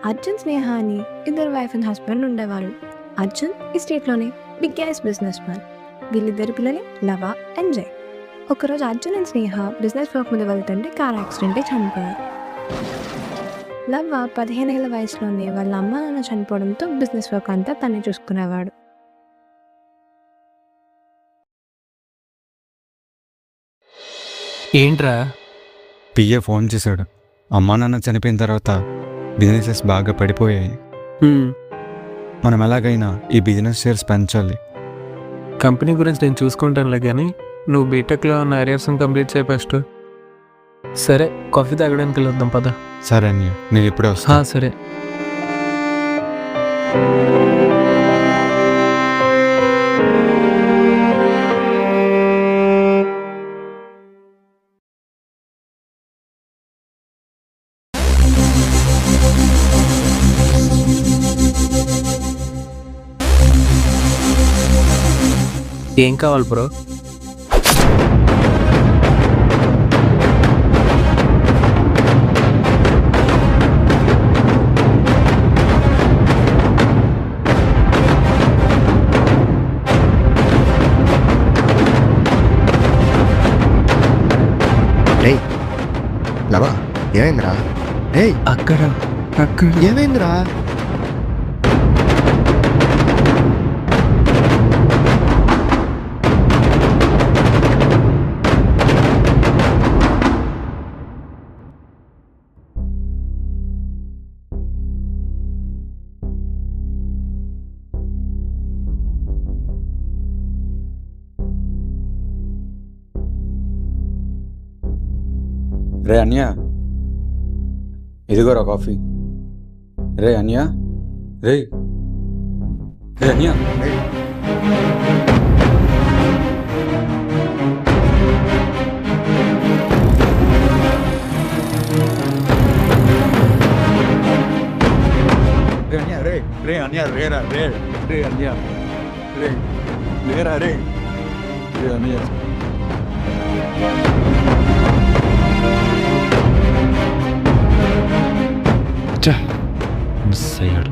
అర్జున్, స్నేహ అని ఇద్దరు wife and husband ఉండేవాళ్ళు. అర్జున్ ఈ స్టేట్లోనే బిగ్గెస్ట్ బిజినెస్ మ్యాన్. వీళ్ళిద్దరి పిల్లలు లవ అండ్ జై. ఒకరోజు Arjun and Sneha business work మీద వెళ్తుంటే కార్ యాక్సిడెంటే చనిపోయారు. లవ 15 ఏళ్ల వయసులోనే వాళ్ళ అమ్మ నాన్న చనిపోవడంతో బిజినెస్ వర్క్ అంతా తనే చూసుకునేవాడు. ఏంట్రా? పిఏ ఫోన్ చేశాడు. అమ్మా నాన్న చనిపోయిన తర్వాత బిజినెసెస్ బాగా పడిపోయాయి. మనం ఎలాగైనా ఈ బిజినెస్ షేర్స్ పెంచాలి. కంపెనీ గురించి నేను చూసుకుంటానులే, కానీ నువ్వు బీటెక్లో ఉన్న అరియర్స్ని కంప్లీట్ చేయి ఫస్ట్. సరే, కాఫీ తాగడానికి వెళ్ళొద్దాం పద. సరే అన్నయ్య, నేను ఇప్పుడే వస్తాను. సరే. ఏం కావాలి బ్రో? లవా ఏమైందిరా? అక్కడ ఏమైందిరా? రే అన్య, ఇదిగోరా కాఫీ. రే అన్య, రే అన్య. మిస్ అయ్యాడు.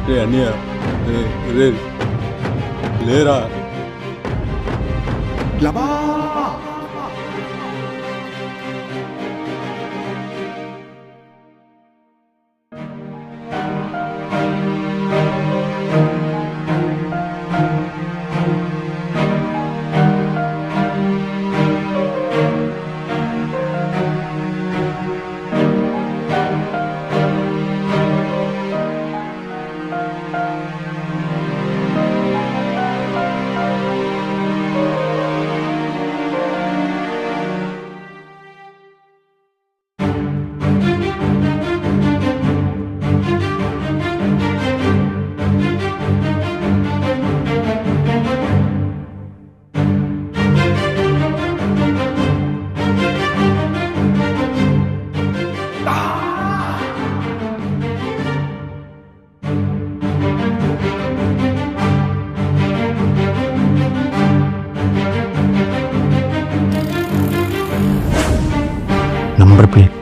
రే అన్నయ్య, రే లేరా? లవా నంబర్ ప్లేట్.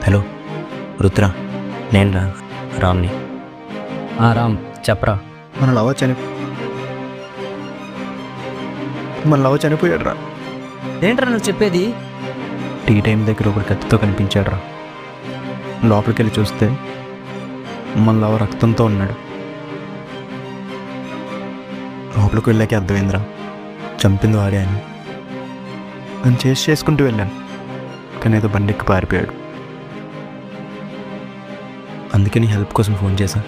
హలో రుద్ర, నేను రామ్ని. రామ్ చెప్పరా. మన లవ చనిపోయాడు రా. ఏంట్రా నువ్వు చెప్పేది? టీ టైం దగ్గర ఒకటి కత్తితో కనిపించాడు రా. లోపలికి వెళ్ళి చూస్తే మన లవ రక్తంతో ఉన్నాడు. లోపలికి వెళ్ళాకే అర్థమైందిరా, చంపింది వాడే అని. నేను చేసుకుంటూ వెళ్ళాను, కానీ ఏదో బండికి పారిపోయాడు. అందుకే నీ హెల్ప్ కోసం ఫోన్ చేశా.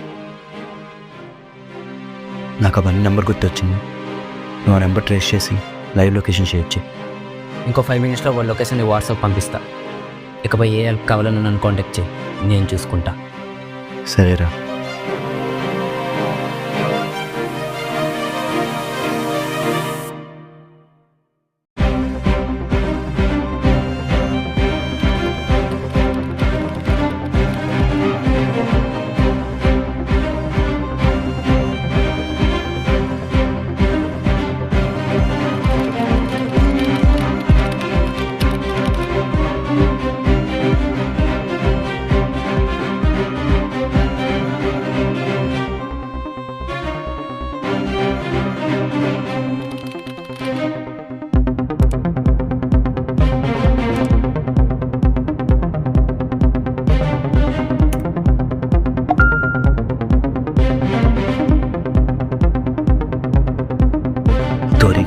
నాకు ఆ బండి నెంబర్ గుర్తొచ్చింది. నువ్వు ఆ నెంబర్ ట్రేస్ చేసి లైవ్ లొకేషన్ షేర్ చేయి. ఇంకో 5 minutesలో వాళ్ళ లొకేషన్ వాట్సాప్ పంపిస్తా. ఇకపై ఏ హెల్ప్ కావాలో నన్ను కాంటాక్ట్ చేయి, నేను చూసుకుంటా. సరేరా.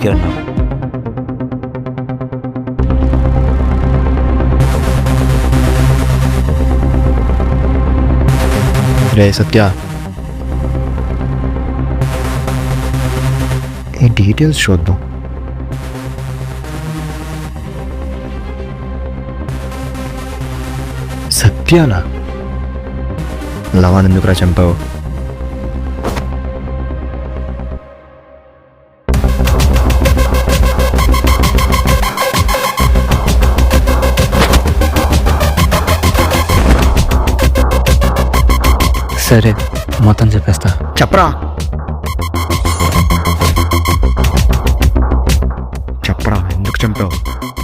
బతికే ఉన్నావు. రే సత్య, ఈ డీటెయిల్స్ చూద్దాం. సత్యానా? లవాన్ ఎందుకురా చంపావు? సరే మొత్తం చెప్పేస్తా. చెప్పరా చెప్పరా, ఎందుకు చంపావు?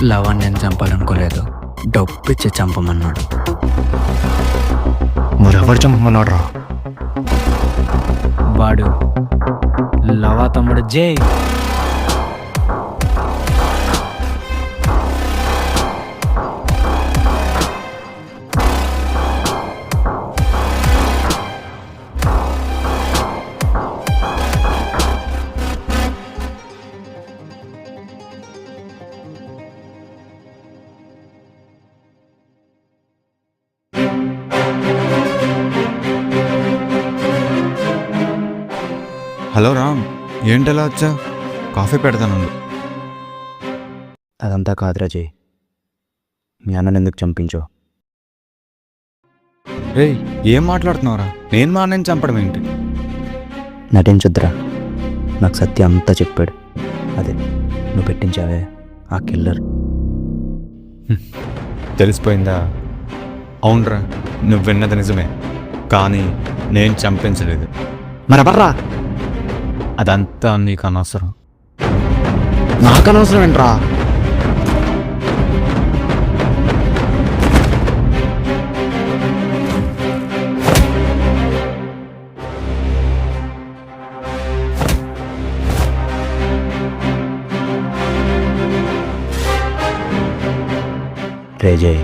లవన్ నేను చంపాలనుకోలేదు, డబ్బు ఇచ్చి చంపమన్నాడు. మరెవరు చంపమన్నాడు రా? వాడు లవా తమ్ముడు జై. హలో రామ్, ఏంటలా వచ్చా? కాఫీ పెడతాను. అదంతా కాదురా జై, మీ అన్నని ఎందుకు చంపించావు? రేయ్, ఏం మాట్లాడుతున్నావురా? నేను మా అన్నని చంపడం ఏంటి? నటించొద్దురా, నాకు సత్య అంతా చెప్పాడు. అదే నువ్వు పెట్టించావే ఆ కిల్లర్. తెలిసిపోయిందా? అవునరా, నువ్వు విన్నది నిజమే, కానీ నేను చంపించలేదు. మరెవర్రా? అదంతా నీకు అనవసరం. నాకు అనవసరం ఏంట్రా? రే జై,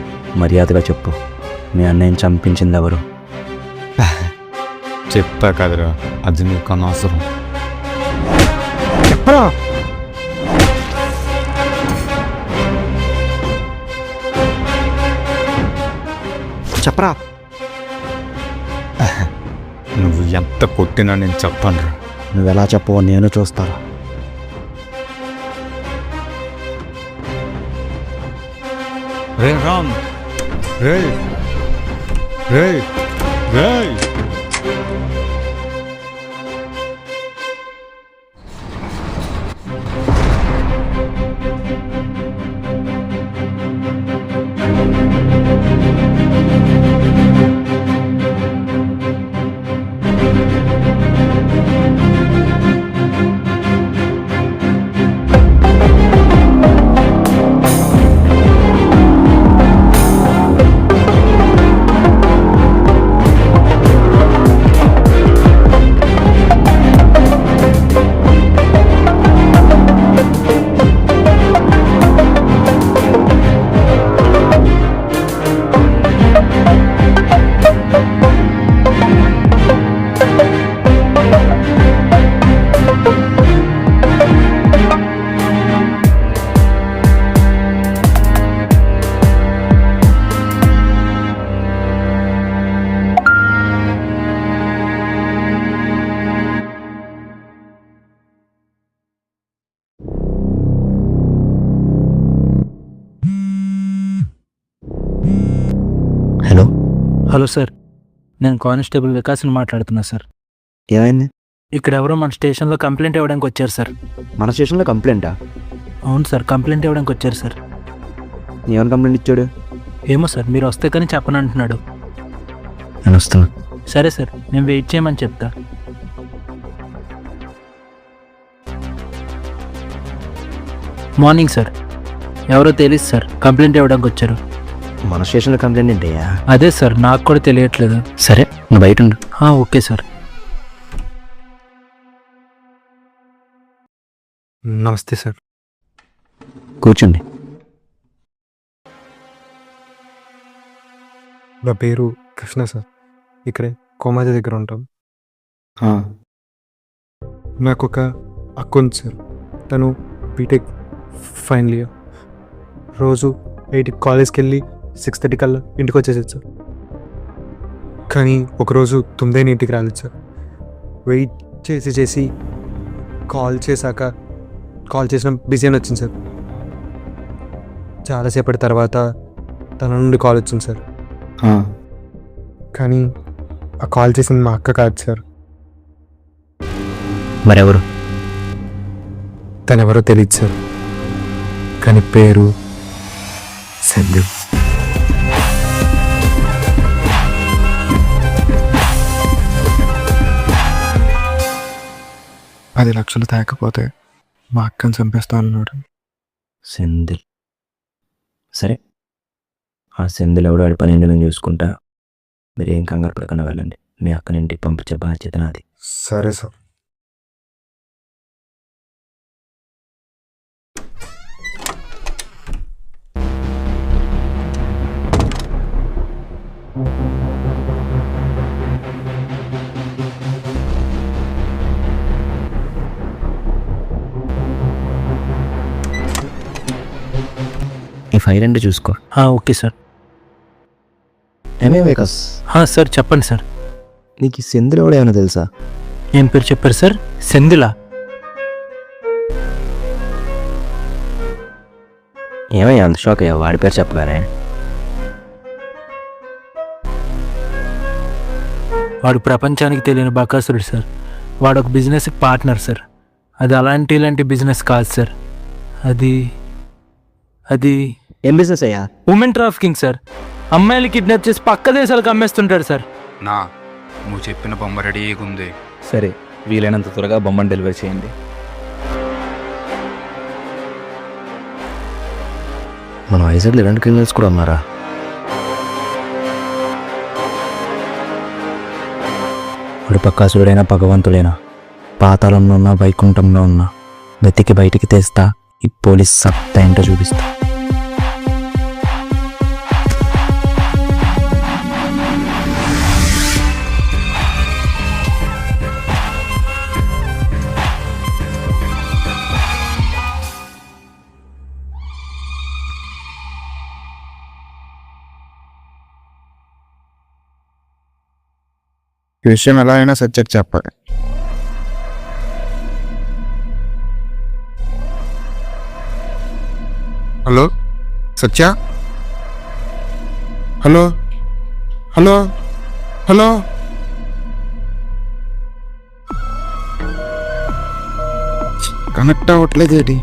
మర్యాదగా చెప్పు, మీ అన్నయ్యని చంపించింది ఎవరు? చెప్పా కదరా, అది నీకు అనవసరం. చెప్పరా? చెప్పరా? నువ్వు ఎంత కొట్టినా నేను చెప్పనురా. నువ్వెలా చెప్పవో నేను చూస్తాను. రే రామ్, రే రే రే హలో, హలో సార్, నేను కానిస్టేబుల్ వికాస్ని మాట్లాడుతున్నా సార్. ఏమైంది? ఇక్కడ ఎవరో మన స్టేషన్లో కంప్లైంట్ ఇవ్వడానికి వచ్చారు సార్. మన స్టేషన్లో కంప్లైంటా? అవును సార్, కంప్లైంట్ ఇవ్వడానికి వచ్చారు సార్. ఏమని కంప్లైంట్ ఇచ్చాడు? ఏమో సార్, మీరు వస్తే కానీ చెప్పను అంటున్నాడు. నేను వస్తున్నా. సరే సార్, నేను వెయిట్ చేయమని చెప్తా. మార్నింగ్ సార్, ఎవరో తెలియదు సార్, కంప్లైంట్ ఇవ్వడానికి వచ్చారు. మన స్టేషన్లో కంప్లైంట్ ఏంటయ్యా? అదే సార్, నాకు కూడా తెలియట్లేదు. సరే, నువ్వు బయట ఉండు. Okay sir. నమస్తే సార్. కూర్చోండి. నా పేరు కృష్ణ సార్. ఇక్కడే కోమాజీ దగ్గర ఉంటాం. నాకు ఒక అక్క ఉంది సార్. తను బీటెక్ ఫైనల్ ఇయర్. రోజు 8కి కాలేజ్కి వెళ్ళి 6:30 కల్లా ఇంటికి వచ్చేసేది సార్. కానీ ఒకరోజు 9 ఇంటికి రాలేదు సార్. వెయిట్ చేసి కాల్ చేసిన బిజీ అని వచ్చింది సార్. చాలాసేపటి తర్వాత తన నుండి కాల్ వచ్చింది సార్. కానీ ఆ కాల్ చేసింది మా అక్క కాదు సార్. మరెవరు? తనెవరో తెలియదు సార్, కానీ పేరు సంధ్య. ₹10 తేకపోతే మా అక్కని చంపేస్తా అన్నాడు. సెంధిల్. సరే, ఆ సెంధిల్ ఎవడో వాడి పని నేను చూసుకుంటా. మీరు ఏం కంగారు పడకుండా వెళ్ళండి. మీ అక్కని ఇంటికి పంపించే బాధ్యత నాది. సరే సార్. ఈ ఫైర్ అంటే చూసుకో. Okay sir. ఏమే వేకస్, సార్ చెప్పండి సార్. నీకు ఈ సెంధిల్ ఎవడో ఏమైనా తెలుసా? ఏం పేరు చెప్పారు సార్? సెంధిలా? ఏమయ్యా అంత షాక్ అయ్యా? వాడి పేరు చెప్పగానే. వాడు ప్రపంచానికి తెలియని బకాసురుడు సార్. వాడు ఒక బిజినెస్కి పార్ట్నర్ సార్. అది ఇలాంటి బిజినెస్ కాదు సార్. అది ఏం బిజినెస్ అయ్యా? Women trafficking sir. అమ్మాయిలు కిడ్నాప్ చేసి పక్క దేశాలకు అమ్మేస్తుంటాడు సార్. నువ్వు చెప్పిన బొమ్మ రెడీగా ఉంది. సరే, వీలైనంత త్వరగా బొమ్మను డెలివరీ చేయండి. మన వైజాగ్లో ఇలాంటి క్రిమినల్స్ కూడా ఉన్నారా? వాడు పక్కాసుడైనా భగవంతుడైనా పాతాళంలో ఉన్నా వైకుంఠంలో ఉన్నా వెతికి బయటికి తెస్తా. ఈ పోలీస్ సత్తా ఏంటో చూపిస్తా. ఈ విషయం ఎలా అయినా సత్యకి చెప్పాలి. హలో సత్య, హలో హలో హలో కనెక్ట్ అవ్వట్లేదు ఏంటి?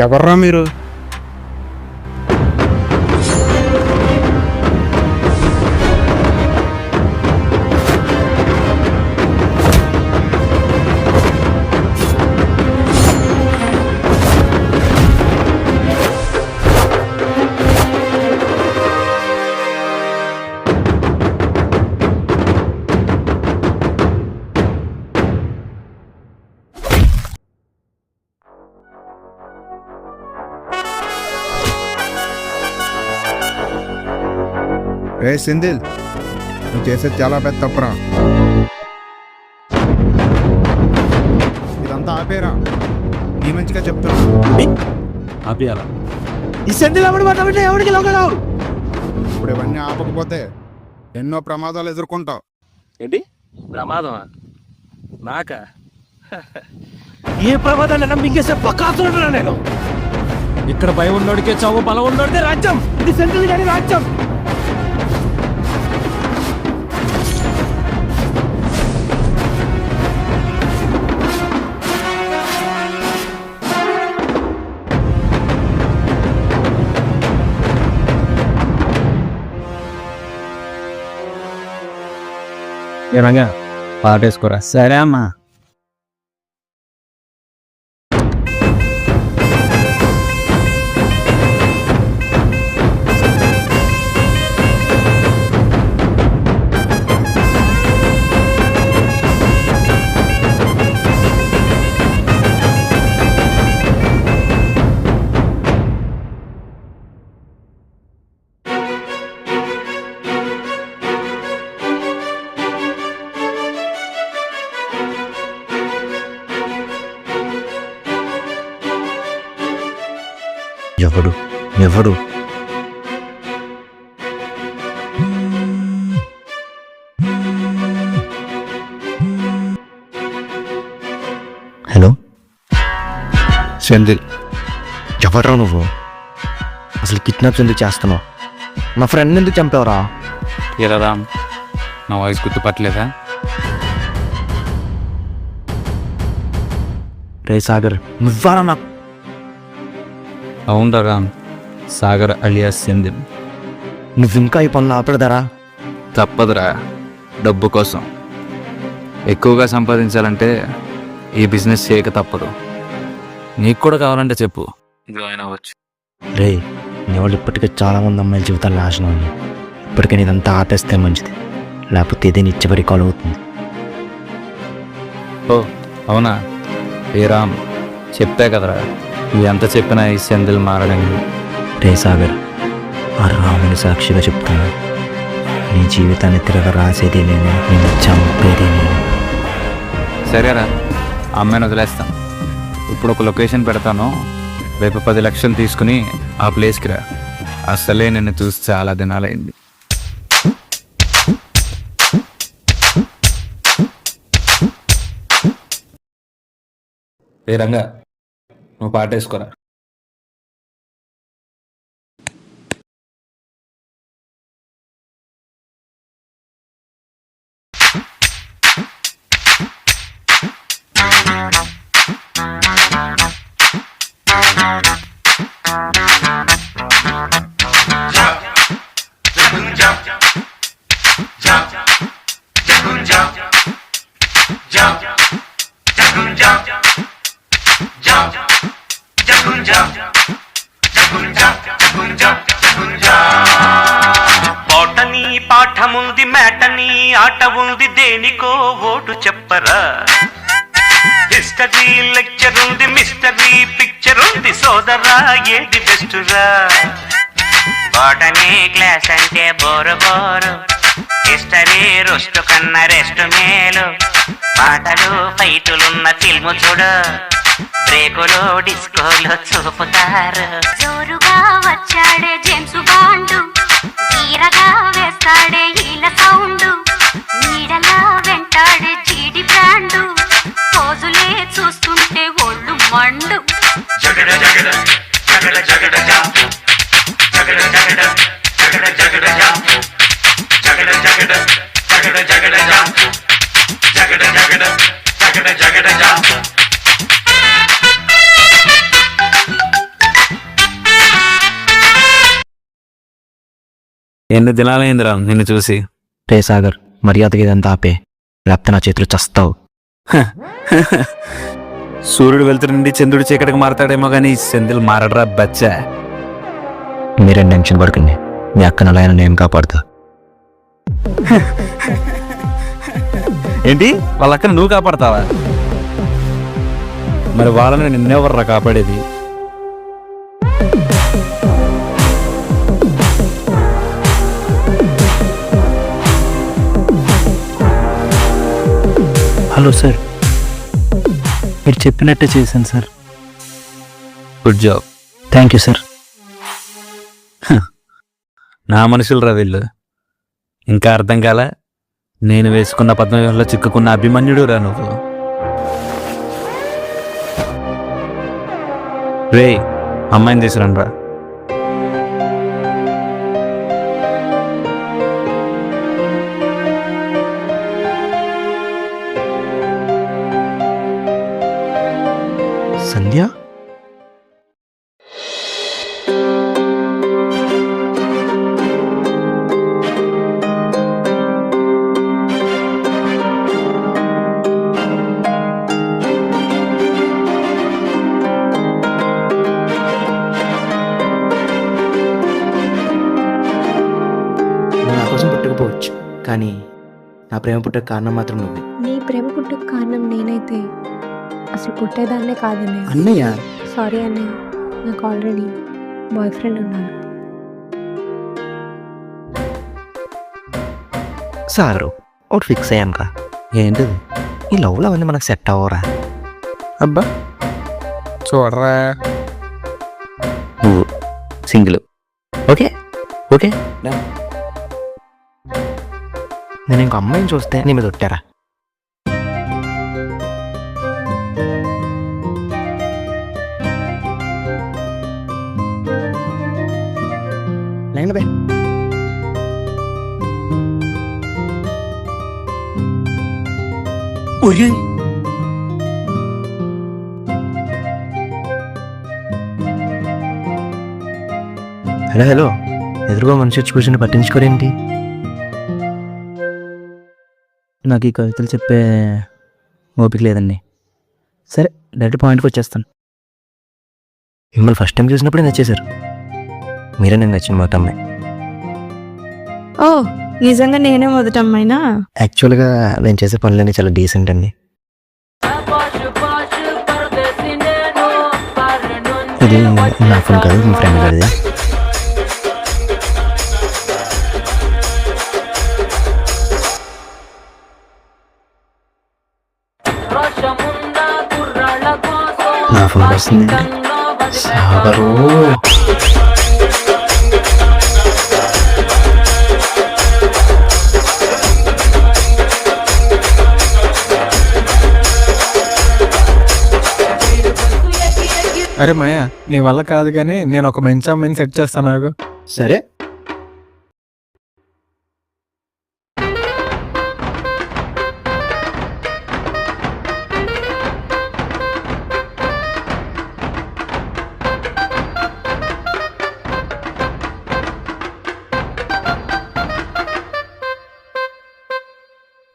ఎవర్రా మీరు? రే సెంధిల్, నువ్వు చేసేది చాలా పెద్ద తప్పురా. ఇదంతా ఆపేరా, నీ మంచిగా చెప్తున్నా. ఆపియాలా? ఇప్పుడు ఇవన్నీ ఆపకపోతే ఎన్నో ప్రమాదాలు ఎదుర్కొంటావు. ఏంటి ప్రమాదమా? నాకా? ఏ ప్రమాదాన్ని మింగేసే పక్కాసురుడురా నేను. ఇక్కడ భయం ఉన్నోడికే చావు, బలం ఉన్నోడితే రాజ్యం. ఇది సెంట్రల్ గారి రాజ్యం. ఏమగా పాటేసుకోరా. సరే అమ్మా. ఎవడు ఎవడు హలో సెంధిల్. ఎవడ్రా నువ్వు? అసలు కిడ్నాప్స్ ఎందుకు చేస్తున్నావు? నా ఫ్రెండ్ ఎందుకు చంపావురా? ఎరా రామ్, నా వాయిస్ గుర్తుపట్టలేదా? రే సాగర్, నువ్వారా నాకు? అవునరా రామ్, సాగర్ అలియాస్ సెంధిల్. నువ్వు ఇంకా ఈ పనులు ఆపడదారా? తప్పదురా, డబ్బు కోసం. ఎక్కువగా సంపాదించాలంటే ఈ బిజినెస్ చేయక తప్పదు. నీకు కూడా కావాలంటే చెప్పు, జాయిన్ అవ్వచ్చు. రే, నీ వాళ్ళు ఇప్పటికే చాలామంది అమ్మాయిల జీవితాలు నాశనం అయ్యి. ఇప్పటికే నీదంతా ఆపేస్తే మంచిది, లేకపోతే ఇదే నిత్యపరి కాల్ అవుతుంది. ఓ అవునా? ఏ రామ్, చెప్పా కదరా, ఎంత చెప్పినా ఈ సెంధిల్ మారడండి. రే సాగర్, ఆ రాముని సాక్షిగా చెప్తున్నా, నీ జీవితాన్ని తిరగ రాసేది నేను, నేను చంపేది నేను. సరేరా, ఆ అమ్మాయిని వదిలేస్తాను. ఇప్పుడు ఒక లొకేషన్ పెడతాను, రేపు 10 లక్షలు తీసుకుని ఆ ప్లేస్కి రా. అసలే నిన్ను చూసి చాలా దినాలైంది. ఏ రంగా, నువ్వు పాట వేసుకోరా. బోటనీ పాఠముంది, మేటనీ ఆట ఉంది, దేనికో ఓటు చెప్పరా. హిస్టరీ లెక్చర్ ఉంది, మిస్టరీ పిక్చర్ ఉంది, సోదరా ఏది బెస్టురా. బోటనీ క్లాస్ అంటే బోరు బోరు, హిస్టరీ రొస్టు కన్నా రెస్ట్ మేలు. పాటలు ఫైటులున్న ఫిల్ము చూడు, బ్రేకులు డిస్కోలో చూపుతారు. జోరుగా వచ్చాడే జేమ్స్ బాండు, తీరగా వేస్తాడే ఈల సౌండు, నీడలా వెంటాడే జీడి బ్రాండు, రోజులే చూస్తుంటే ఒళ్ళు మండు. జగడ జగడ జగడ జగడ జా, జగడ జగడ జగడ జగడ జా, జగడ జగడ జగడ జగడ జా, జగడ జగడ జగడ జగడ జా. ఎన్ని దినాలైందిరా నిన్ను చూసి. రే సాగర్, మర్యాదగా ఇదంతా ఆపే, లేకపోతే నా చేతులు చస్తావు. సూర్యుడు వెళ్తురు నుండి చంద్రుడి చీకటికి మారతాడేమో కానీ సెంధిల్ మారడరా బచ్చా. మీరేం టెన్షన్ పడకండి, మీ అక్కన అలా అయినా నేను కాపాడుతా. ఏంటి, వాళ్ళ అక్కన నువ్వు కాపాడతావా? మరి వాళ్ళని నిన్నెవర్రా కాపాడేది? హలో సార్, మీరు చెప్పినట్టే చేశాను sir. Good job. Thank you sir. నా మనుషులు రా వీళ్ళు. ఇంకా అర్థం కాలా? నేను వేసుకున్న పద్మవ్యూహంలో చిక్కుకున్న అభిమన్యుడు రా నువ్వు. రే, అమ్మాయిని తీసుకురండి రా. సంధ్య, నువ్వు నా కోసం పుట్టకపోవచ్చు, కానీ నా ప్రేమ పుట్టక కారణం మాత్రం నువ్వే. నీ ప్రేమ పుట్టుకు కారణం నేనైతే అసలు పుట్టేదాన్నే కాదన్నయ్య. అన్నయ్య, సారీ అన్నయ్య, నాకు ఆల్రెడీ బాయ్ ఫ్రెండ్ ఉన్నాడు. సాగరు, ఒకటి ఫిక్స్ అయ్యానురా. ఏంటిది? ఈ లవ్లో అవన్నీ మనకు సెట్ అవ్వరా. అబ్బా చూడరా, నువ్వు సింగిల్. Okay okay. నేను ఇంకో అమ్మాయిని చూస్తే నీ మీద కొట్టారా? లైన్ బే. హలో హలో, ఎదురుగా మనిషి వచ్చి కూర్చొని పట్టించుకోరేంటి? నాకు ఈ కవితలు చెప్పే ఓపిక లేదండి. సరే, డైరెక్ట్ పాయింట్కి వచ్చేస్తాను. మిమ్మల్ని ఫస్ట్ టైం చూసినప్పుడే నచ్చేశారు. మీరే నేను నచ్చిన మొదటి అమ్మాయి. ఓ, నిజంగా నేనే మొదటి అమ్మాయినా? యాక్చువల్గా నేను చేసే పనులన్నీ చాలా డీసెంట్ అండి. ఇది నా ఫోన్ కాదు, మీ ఫ్రెండ్ గారిది. నా ఫోన్ వస్తుంది సాగరు. అరే మాయా, నీ వల్ల కాదు కానీ నేను ఒక మంచి అమ్మాయిని సెట్ చేస్తాను నాకు. సరే,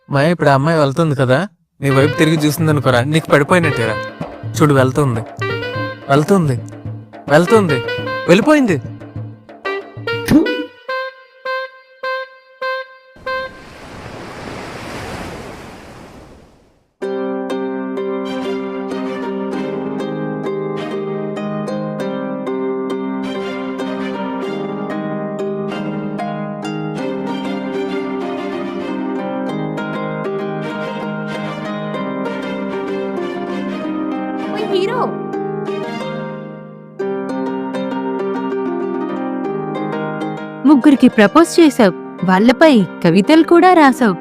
మాయ, ఇప్పుడు ఆ అమ్మాయి వెళ్తుంది కదా, నీ వైపు తిరిగి చూసింది అనుకోరా, నీకు పడిపోయినట్టేరా. చూడు, వెళ్తుంది వెళ్తుంది వెళ్తుంది, వెళ్ళిపోయింది. హీరో ముగ్గురికి ప్రపోజ్ చేశావు, వాళ్ళపై కవితలు కూడా రాసావు.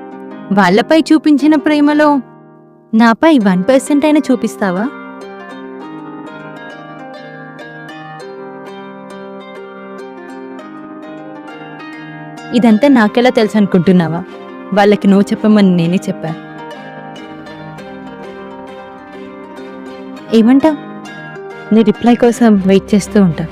వాళ్ళపై చూపించిన ప్రేమలో నాపై 1% అయినా చూపిస్తావా? ఇదంతా నాకెలా తెలుసు అనుకుంటున్నావా? వాళ్ళకి నువ్వు చెప్పమని నేనే చెప్పా. ఏమంటా? నీ రిప్లై కోసం వెయిట్ చేస్తూ ఉంటా.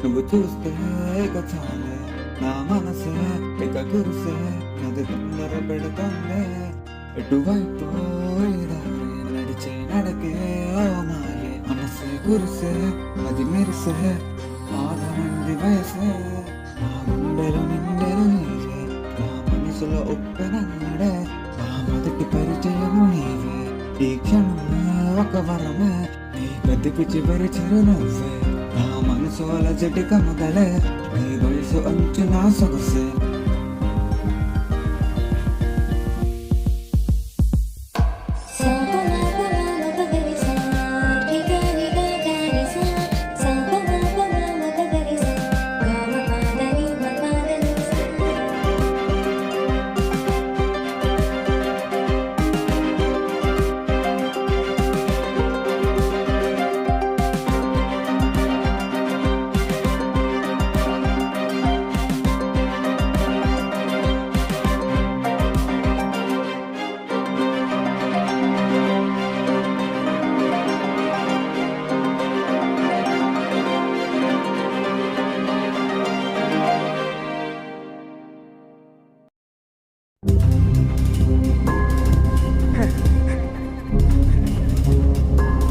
నువ్వు చూస్తే చాలే, నా మనసే ఇక కురిసే, నది తొందర పెడుతుందే, ఎటువైపు నడిచే నడకే ఓ మాయే, మనసే కురిసే అది మెరిసే, ఆగమంది వయసే, నా గుండెలు నిండెలు నీవే, నా మనసులో ఉప్పెనన్నడే, నా మొదటి పరిచయము నీవే, ఈ క్షణమే ఒక వరమే, నీ గతికి చివరి చిరునవ్వే, నా మనసు అలజటిక మొదలే, నీ వయసు అంచు నా సొగసే.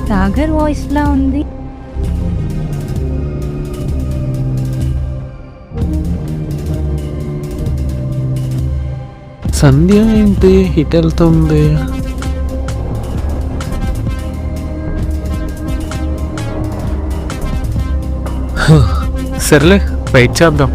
సాగర్ వాయిస్ లా ఉంది. సంధ్య ఏంటి హిట్ వెళ్తుంది? సర్లే, వెయిట్ చేద్దాం.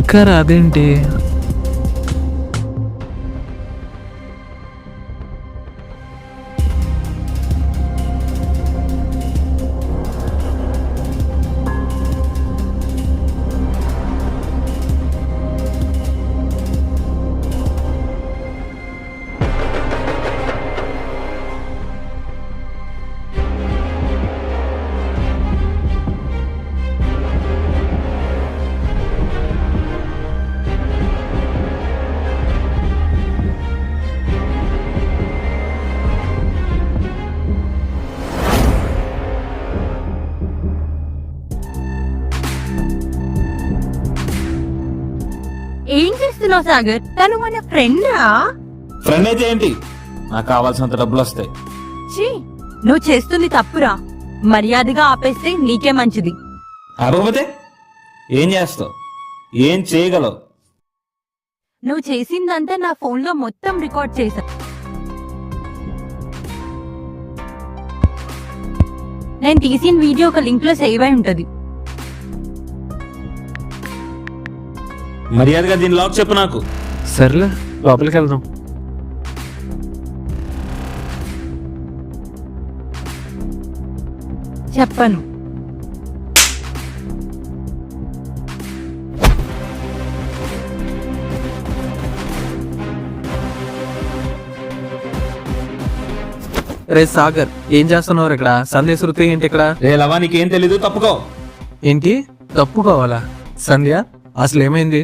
ఇంకా రాదేంటి? ఏం చేస్తున్నావు సాగర్? తను మన ఫ్రెండా? ఫ్రెండ్ అయితే ఏంటి, నాకు కావాల్సినంత డబ్బులు వస్తాయి. ఛీ, నువ్వు చేస్తుంది తప్పురా. మర్యాదగా ఆపేస్తే నీకే మంచిది. అరవతే ఏం చేస్తావు, ఏం చేయగలవు? నువ్వు చేసిందంతా నా ఫోన్లో మొత్తం రికార్డ్ చేశా. నేను తీసిన వీడియో ఒక లింక్ లో సేవ్ అయి ఉంటది. మర్యాదగా దీని లాక్ చెప్పు నాకు. సర్లే, లోపలికి వెళ్దాం. చెప్పను. రే సాగర్, ఏం చేస్తున్నావు ఇక్కడ? సంధ్య శృతి ఏంటి ఇక్కడ? రే లవా, నీకేం తెలీదు, తప్పుకో. ఏంటి తప్పు కావాలా? సంధ్య అసలు ఏమైంది?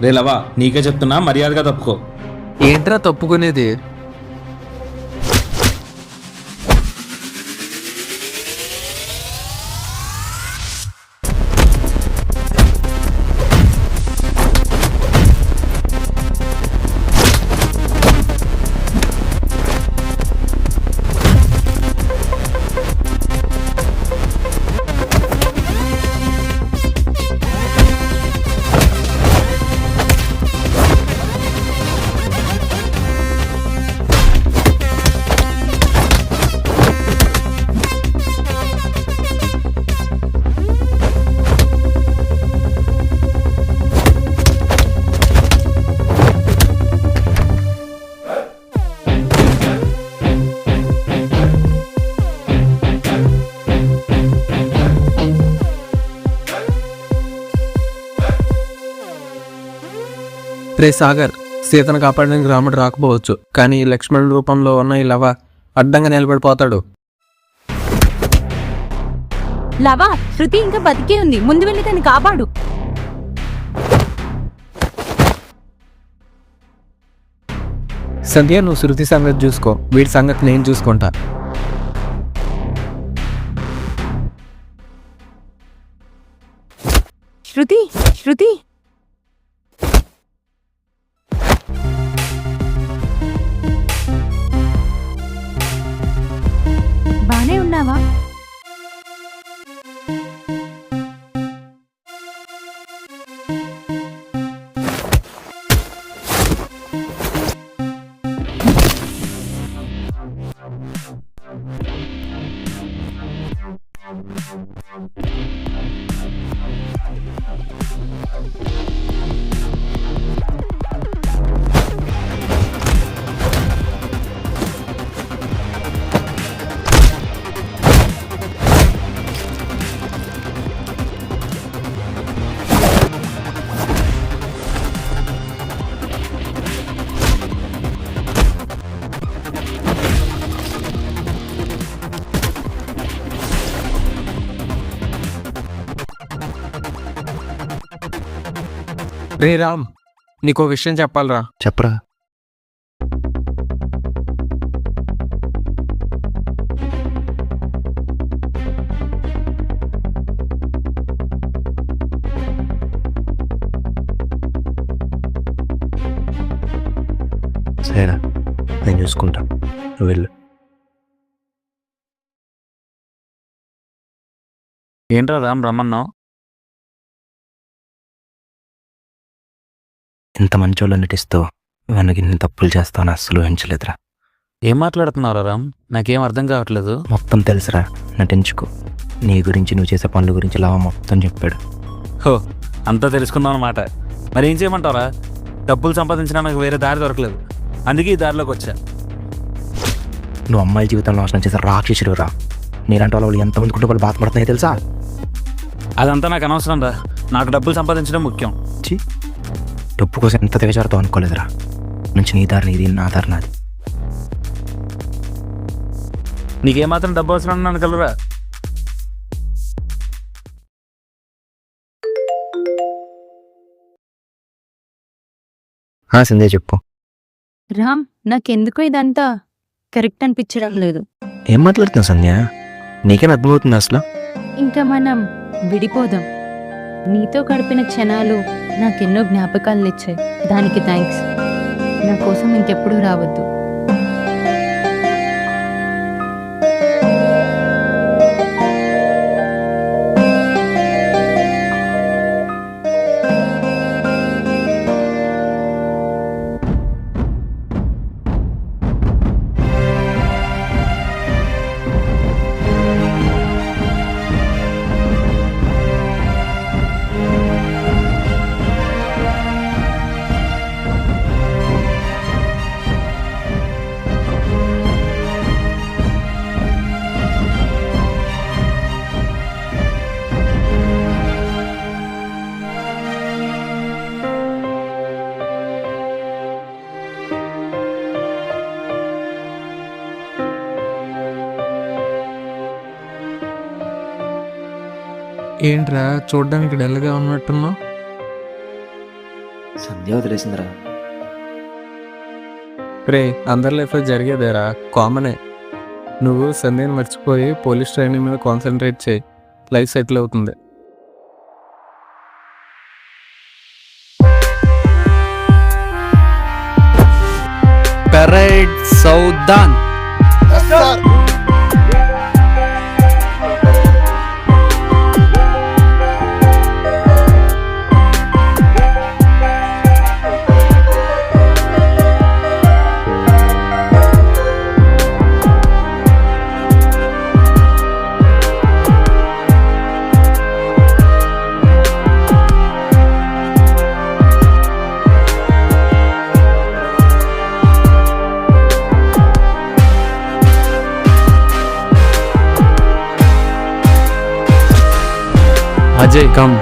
రే లవా, నీకే చెప్తున్నా, మర్యాదగా తప్పుకో. ఏంట్రా తప్పుకునేది? రే సాగర్, సీతను కాపాడడానికి రాముడు రాకపోవచ్చు, కానీ లక్ష్మణుడి రూపంలో ఉన్న ఈ లవ అడ్డంగా నిలబడిపోతాడు. లవా, శృతి ఇంకా బతికే ఉంది. ముందు వెళ్ళి తను కాపాడు. సంధ్య, నువ్వు శృతి సంగతి చూసుకో, వీడి సంగతి నేను చూసుకుంటా. శృతి, శృతి, బానే ఉన్నావా? రే రామ్, నీకో విషయం చెప్పాలరా. చెప్పరా. సరేనా, నేను చూసుకుంటా, నువ్వు వెళ్ళు. ఏంట్రా రామ్ రమ్మన్నావు? ఇంత మంచోళ్ళు నటిస్తూ వెనక ఇన్ని తప్పులు చేస్తాను అస్సలు ఊహించలేదురా. ఏం మాట్లాడుతున్నావు రామ్? నాకేం అర్థం కావట్లేదు. మొత్తం తెలుసురా, నటించుకో. నీ గురించి, నువ్వు చేసే పనుల గురించి లవ మొత్తం చెప్పాడు. హో, అంతా తెలుసుకున్నావు అన్నమాట. మరి ఏం చేయమంటారా? డబ్బులు సంపాదించడానికి వేరే దారి దొరకలేదు, అందుకే ఈ దారిలోకి వచ్చా. నువ్వు అమ్మాయిల జీవితంలో నాశనం చేసే రాక్షసుడు రా. నీలాంటి వాళ్ళు ఎంతమంది కుటుంబాలు బాధపడుతున్నాయో తెలుసా? అదంతా నాకు అనవసరం రా. నాకు డబ్బులు సంపాదించడం ముఖ్యం. ఛీ, డబ్బు కోసం ఎంత తెగచారుతో అనుకోలేదురా. నుంచి నీ దారి నీది, నా దారి నాది. నీకేమాత్రం డబ్బు అవసరం నన్ను కలరా? సంధ్య చెప్పు. రామ్, నాకెందుకో ఇదంతా కరెక్ట్ అనిపించడం లేదు. ఏం మాట్లాడుతున్నావు సంధ్య? నీకేం అర్థమవుతుంది అసలు? ఇంకా మనం విడిపోదాం. నీతో గడిపిన క్షణాలు నాకెన్నో జ్ఞాపకాలు ఇచ్చాయి. దానికి థ్యాంక్స్. నా కోసం ఇంకెప్పుడు రావద్దు. ఏంట్రా చూడ్డానికి డల్గా ఉన్నట్టున్నావు? సంధ్య వదిలేసిందిరా. రే, అందరి లైఫ్లో జరిగేదేరా, కామనే. నువ్వు సంధ్యని మర్చిపోయి పోలీస్ ట్రైనింగ్ మీద కాన్సన్ట్రేట్ చేయి, లైఫ్ సెటిల్ అవుతుంది. పెరైడ్ సౌదాన్. Ajay, come.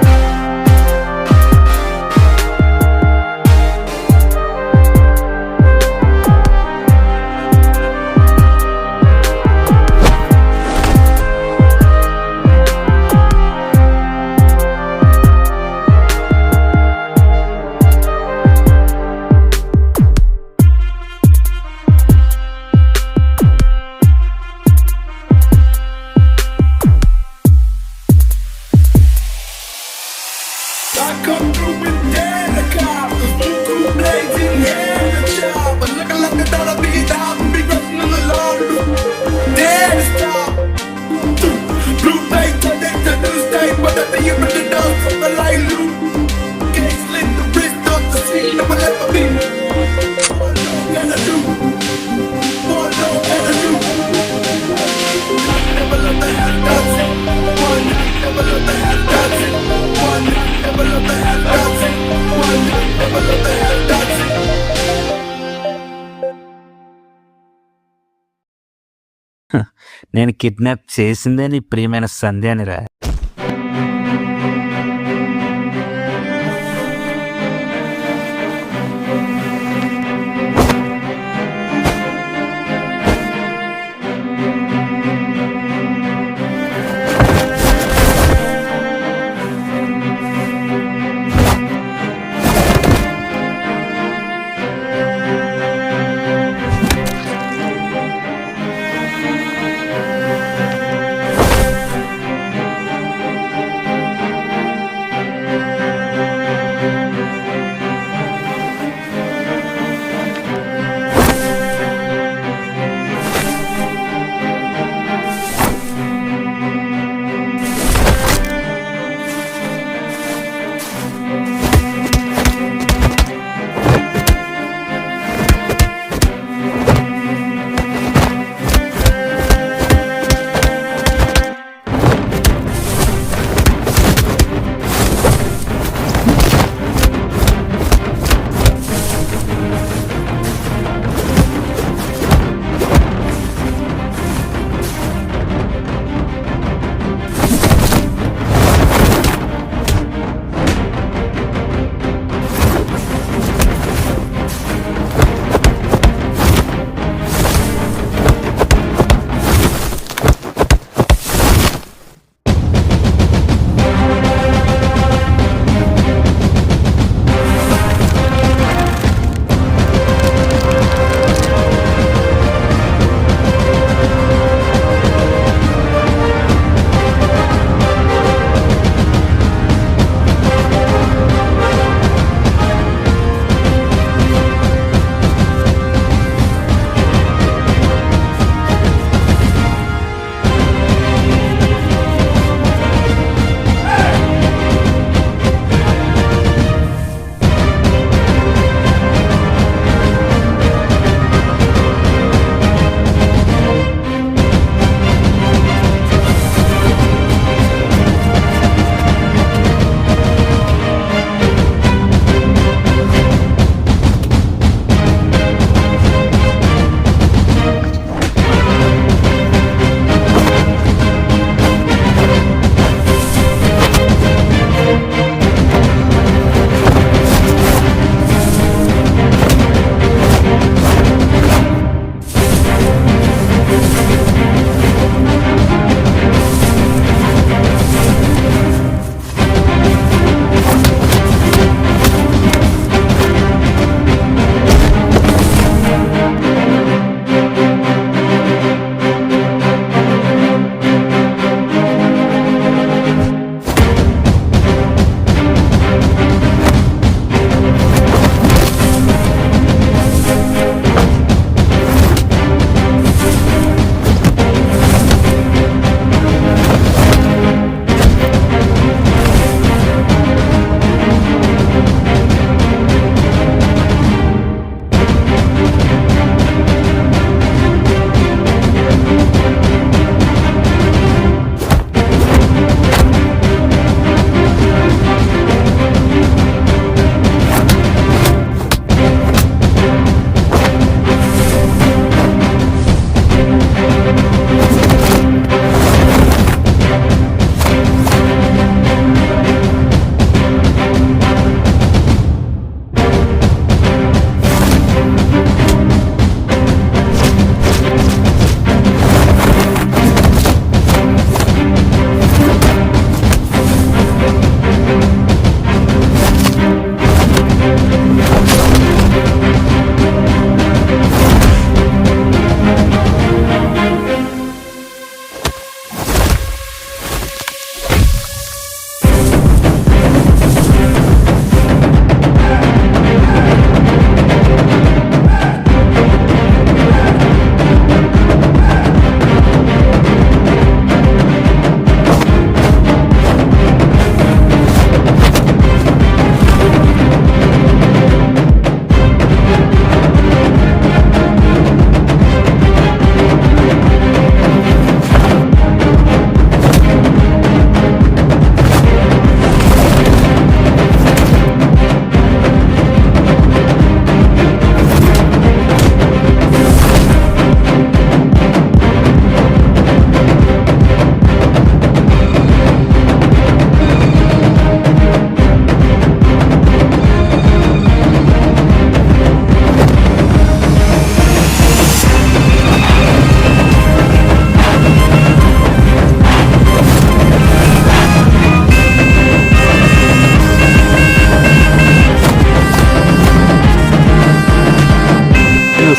నేను కిడ్నాప్ చేసిందే నీ ప్రియమైన సంధ్యానిరా.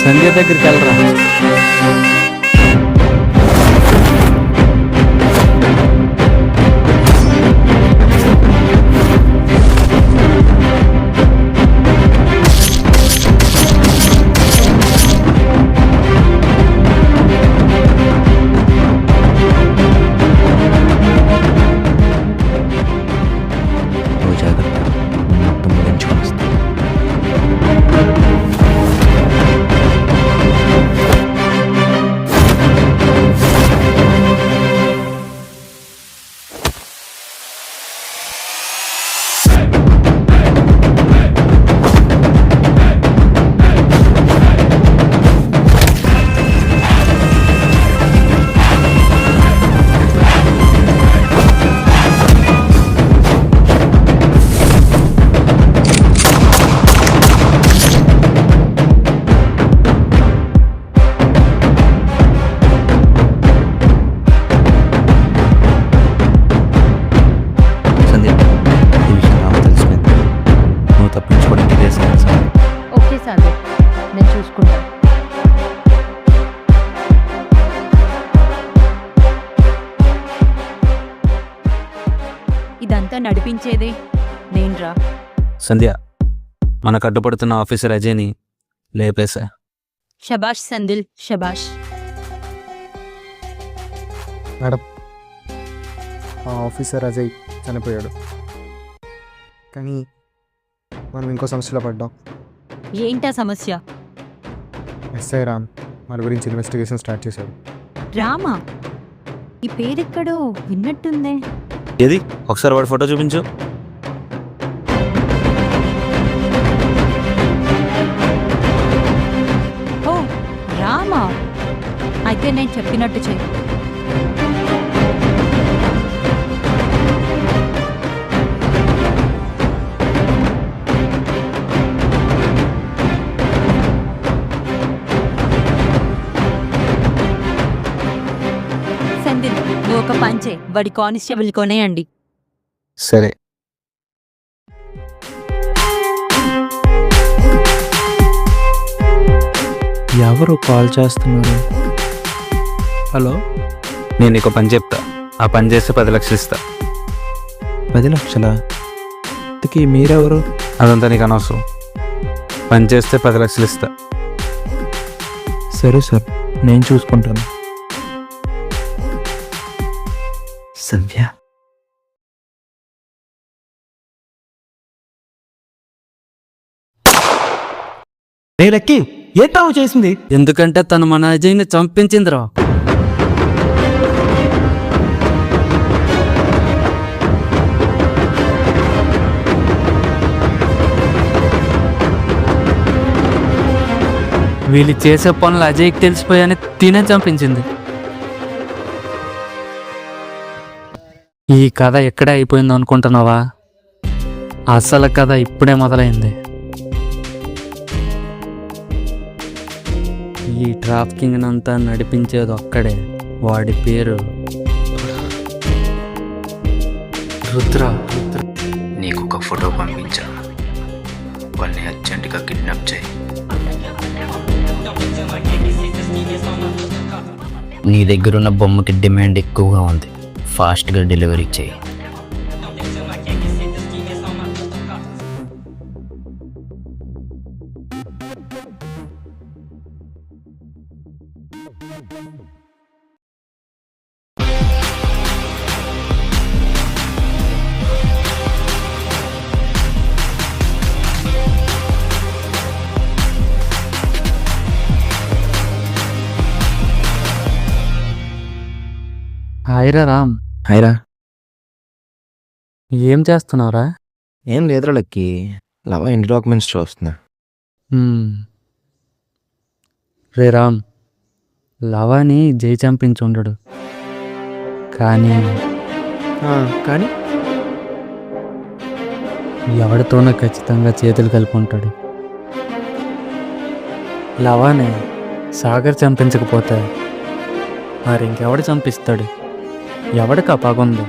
సంధ్య దగ్గరికి వెళ్ళరా. నువ్వు జాగ్రత్త, మొత్తం ముగించుకొని వస్తా. సంధ్య, ఈ విషయం నాకు తెలిసిపోయింది. నువ్వు తప్పించుకోవడానికి ఇదే సరే సార్. ఓకే సాగర్, నేను చూసుకుంటాను. ఇదంతా నడిపించేదే నేనురా. సంధ్య, మనకు అడ్డుపడుతున్న ఆఫీసర్ అజయ్ని లేపేశా. షబాష్ సందిల్, షబాష్. మేడం, ఆ ఆఫీసర్ అజయ్ చనిపోయాడు, కానీ మనం ఇంకో సమస్యలో పడ్డాం. ఏంటా సమస్య? ఎస్ఐ రామ్ మన గురించి ఇన్వెస్టిగేషన్ స్టార్ట్ చేశాడు. రామా? ఈ పేరెక్కడో విన్నట్టుందే. ఏది, ఒకసారి వాడి ఫోటో చూపించు. ఓ రామా, అయితే నేను చెప్పినట్టు చెయ్యి. సందిల్, నువ్వు ఒక పంచే వాడి కానిస్టేబుల్ కొనేయండి. సరే. ఎవరు కాల్ చేస్తున్నారు? హలో, నేను నీకు పని చెప్తా, ఆ పని చేస్తే 10 లక్షలు ఇస్తా. 10 లక్షలా? ఇంతకీ మీరెవరు? అదంతా నీకు అనవసరం. పని చేస్తే 10 లక్షలు ఇస్తా. సరే సార్, నేను చూసుకుంటాను. సంధ్య, రే లక్కీ, ఏంటావు చేసింది? ఎందుకంటే తను మన అజయ్ని చంపించిందిరా. వీళ్ళు చేసే పనులు అజయ్కి తెలిసిపోయాని తినే చంపించింది. ఈ కథ ఎక్కడే అయిపోయింది అనుకుంటున్నావా? అసలు కథ ఇప్పుడే మొదలైంది. ఈ ట్రాఫికింగ్ అంతా నడిపించేది ఒక్కడే, వాడి పేరు రుద్ర. నీకు ఒక ఫోటో పంపించా, వాళ్ళని అర్జెంటుగా కిడ్నాప్ చేయి. నీ దగ్గరున్న బొమ్మకి డిమాండ్ ఎక్కువగా ఉంది, ఫాస్ట్గా డెలివరీ చేయి. హాయ్రా రామ్. హైరా, ఏం చేస్తున్నావురా? ఏం లేదురా లక్కీ, లవ ఇంటి డాక్యుమెంట్స్ చూస్తున్నా. రే రామ్, లవాని జై చంపించుండడు, కానీ కానీ ఎవరితోనో ఖచ్చితంగా చేతులు కలిపి ఉంటాడు. లవానే సాగర్ చంపించకపోతే మరి ఇంకెవడు చంపిస్తాడు? ఎవడికి అపాగుంది?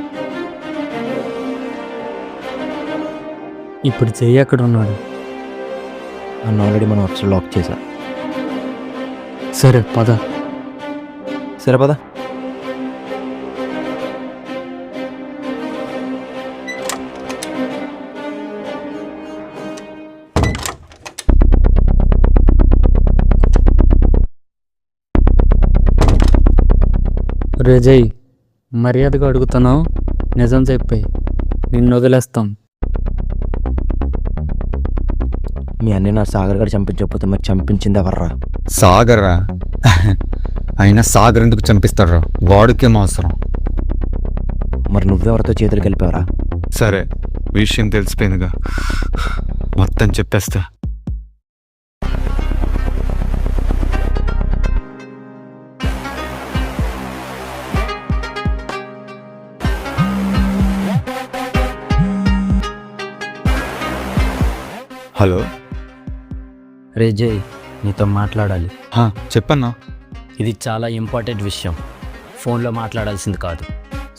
ఇప్పుడు చెయ్యి ఎక్కడ ఉన్నాడు? నన్ను ఆల్రెడీ మనం అఫ్సర్ లాక్ చేశా. సరే పద. సరే పద. రేజయ్, మర్యాదగా అడుగుతున్నావు, నిజం చెప్పి నిన్ను వదిలేస్తాం. మీ అన్నీ నా సాగర్ గారు చంపించకపోతే మరి చంపించింది ఎవర్రా? సాగర్రా? అయినా సాగర్ ఎందుకు చంపిస్తాడ్రా? వాడికేం అవసరం? మరి నువ్వెవరితో చేతులు కలిపావరా? సరే, విషయం తెలిసిపోయిందిగా, మొత్తం చెప్పేస్తా. హలో రే జై, నీతో మాట్లాడాలి. చెప్పన్నా. ఇది చాలా ఇంపార్టెంట్ విషయం, ఫోన్లో మాట్లాడాల్సింది కాదు.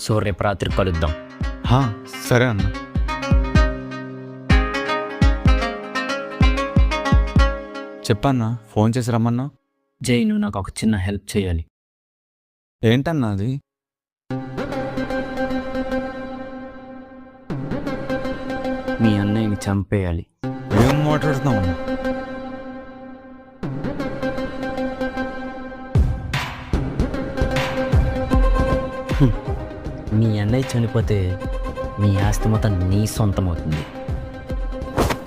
సో రేపు రాత్రి కలుద్దాం. సరే అన్న. చెప్పన్నా, ఫోన్ చేసి రమ్మన్నా. జై, నువ్వు నాకు ఒక చిన్న హెల్ప్ చేయాలి. ఏంటన్నా అది? మీ అన్నయ్యని చంపేయాలి. ఏం మాట్లాడుతున్నావు అన్న? మీ అన్నయ్య చనిపోతే మీ ఆస్తి మొత్తం నీ సొంతం అవుతుంది.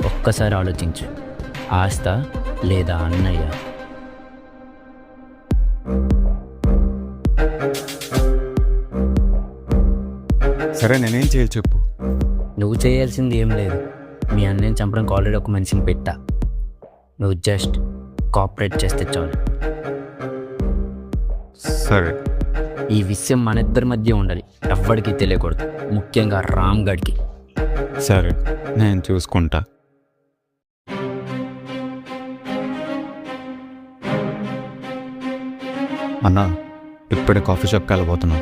ఒక్కసారి ఆలోచించు, ఆస్త లేదా అన్నయ్య? సరే, నేనేం చేయాలి చెప్పు. నువ్వు చేయాల్సింది ఏం లేదు. మీ అన్నయ్యని చంపడానికి ఆల్రెడీ ఒక మనిషిని పెట్టా. నువ్వు జస్ట్ కోఆపరేట్ చేస్తే చాలు. సరే. ఈ విషయం మన ఇద్దరి మధ్య ఉండాలి, ఎవ్వడికి తెలియకూడదు, ముఖ్యంగా రామ్ గడ్కి. సరే, నేను చూసుకుంటా. అన్నా, ఇప్పుడే కాఫీ షాప్కి వెళ్ళబోతున్నా.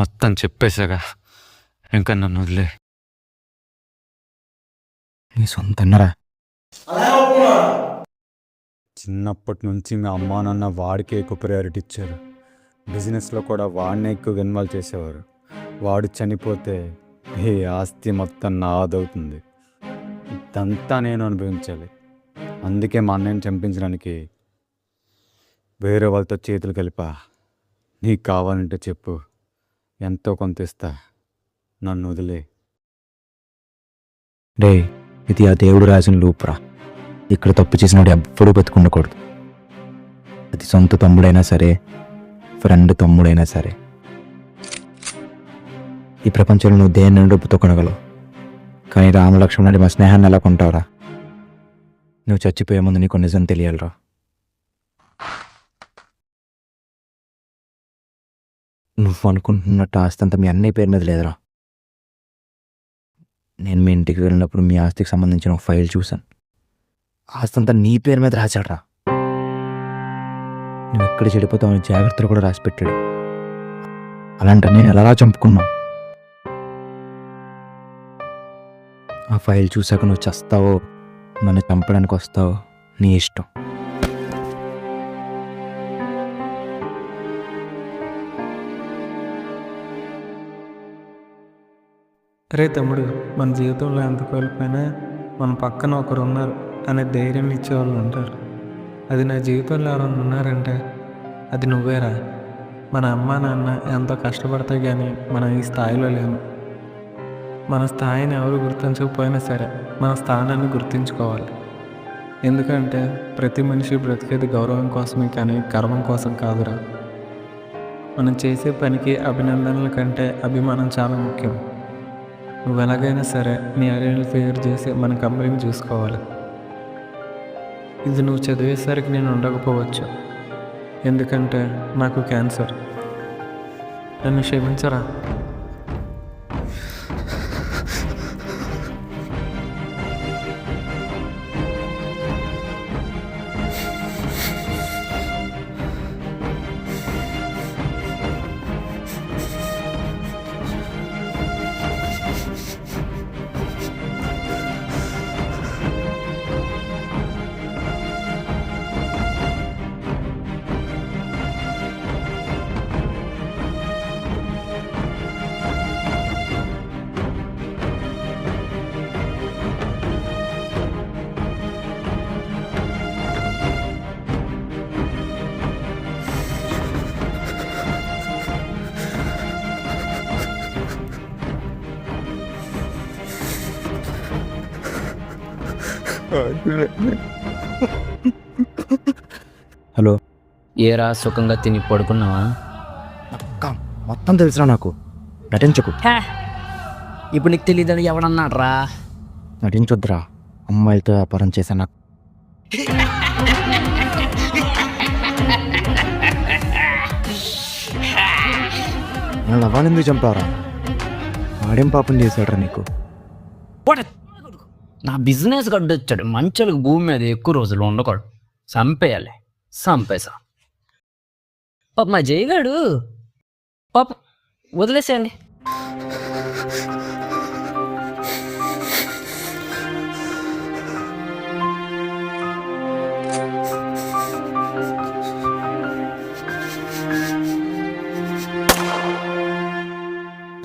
మొత్తం చెప్పేశాగా, ఇంకా నన్ను వదిలే. నీ సొంతన్నరా? చిన్నప్పటి నుంచి మా అమ్మా నాన్న వాడికే ఎక్కువ ప్రయారిటీ ఇచ్చారు. బిజినెస్లో కూడా వాడినే ఎక్కువ ఇన్వాల్వ్ చేసేవారు. వాడు చనిపోతే ఈ ఆస్తి మొత్తం నాదవుతుంది. ఇదంతా నేను అనుభవించాలి. అందుకే మా అన్నయ్యని చంపించడానికి వేరే వాళ్ళతో చేతులు కలిపా. నీకు కావాలంటే చెప్పు, ఎంతో కొంత ఇస్తా, నన్ను వదిలే. డే, ఇది ఆ దేవుడు రాసిన లూప్రా. ఇక్కడ తప్పు చేసినాడు ఎవ్వడూ బతుకుండకూడదు. అది సొంత తమ్ముడైనా సరే, ఫ్రెండ్ తమ్ముడైనా సరే. ఈ ప్రపంచంలో నువ్వు దేన్ని డబ్బుతో కొనగలవు, కానీ రామలక్ష్మణుడి మా స్నేహాన్ని ఎలా కొంటావురా? నువ్వు చచ్చిపోయే ముందు నీకు నిజం తెలియాలిరా. నువ్వు అనుకుంటున్నట్టు ఆస్తి అంతా మీ అన్నయ్య పేరు మీద లేదురా. నేను మీ ఇంటికి వెళ్ళినప్పుడు మీ ఆస్తికి సంబంధించిన ఒక ఫైల్ చూశాను. ఆస్తి అంతా నీ పేరు మీద రాశాడ్రా. నువ్వు ఎక్కడ చెడిపోతావు జాగ్రత్తలు కూడా రాసి పెట్టాడు. అలాంటి నేను ఎలా చంపుకున్నావు? ఆ ఫైల్ చూశాక నువ్వు చస్తావో నన్ను చంపడానికి వస్తావో నీ ఇష్టం. అరే తమ్ముడు, మన జీవితంలో ఎంత కోల్పోయినా మన పక్కన ఒకరు ఉన్నారు అనే ధైర్యం ఇచ్చేవాళ్ళు ఉంటారు. అది నా జీవితంలో ఎవరైనా ఉన్నారంటే అది నువ్వేరా. మన అమ్మ నాన్న ఎంతో కష్టపడతాయి, కానీ మనం ఈ స్థాయిలో లేము. మన స్థాయిని ఎవరు గుర్తించకపోయినా సరే మన స్థానాన్ని గుర్తించుకోవాలి. ఎందుకంటే ప్రతి మనిషి బ్రతికేది గౌరవం కోసమే, కానీ గర్వం కోసం కాదురా. మనం చేసే పనికి అభినందనల కంటే అభిమానం చాలా ముఖ్యం. నువ్వు ఎలాగైనా సరే నీ అరియర్లు క్లియర్ చేసి మన కంపెనీని చూసుకోవాలి. ఇది నువ్వు చదివేసరికి నేను ఉండకపోవచ్చు, ఎందుకంటే నాకు క్యాన్సర్. నన్ను క్షమించరా. హలో, ఏరా సుఖంగా తిని పడుకున్నావా? అక్క మొత్తం తెలుసురా నాకు, నటించకు. ఇప్పుడు నీకు తెలియదని ఎవడన్నాడ్రా? నటించొద్దురా, అమ్మాయిలతో వ్యాపారం చేశా నాకు. నా లవాన్ని ఎందుకు చంపారా? వాడేం పాపం చేశాడ్రా నీకు? నా బిజినెస్ గడ్డొచ్చాడు, మంచులకు భూమి మీద ఎక్కువ రోజులు ఉండకూడదు, చంపేయాలి. చంపేసా పాప మా జయగాడు, పాప వదిలేసేయండి.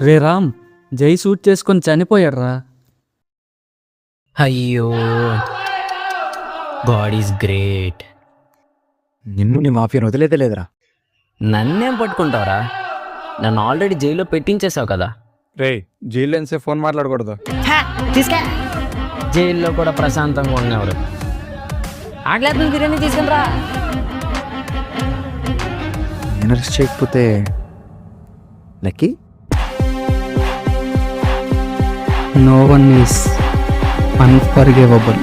రే రామ్, జై షూట్ చేసుకొని చనిపోయాడురా. అయ్యో, గాడ్ ఈజ్ గ్రేట్. నిన్ను నీ మాఫియాను వదిలేదే లేదురా. నన్నేం పట్టుకుంటావురా? నన్ను ఆల్రెడీ జైల్లో పెట్టించేసావు కదా. రే, జైల్లో ఎంతసేపు ఫోన్ మాట్లాడకూడదు. తీసుకే జైల్లో కూడా ప్రశాంతంగా ఉన్నవారు. ఆగలేదు, బిర్యానీ తీసుకుని రా. నేను అరెస్ట్ చేయకపోతే lucky. No one is unforgivable.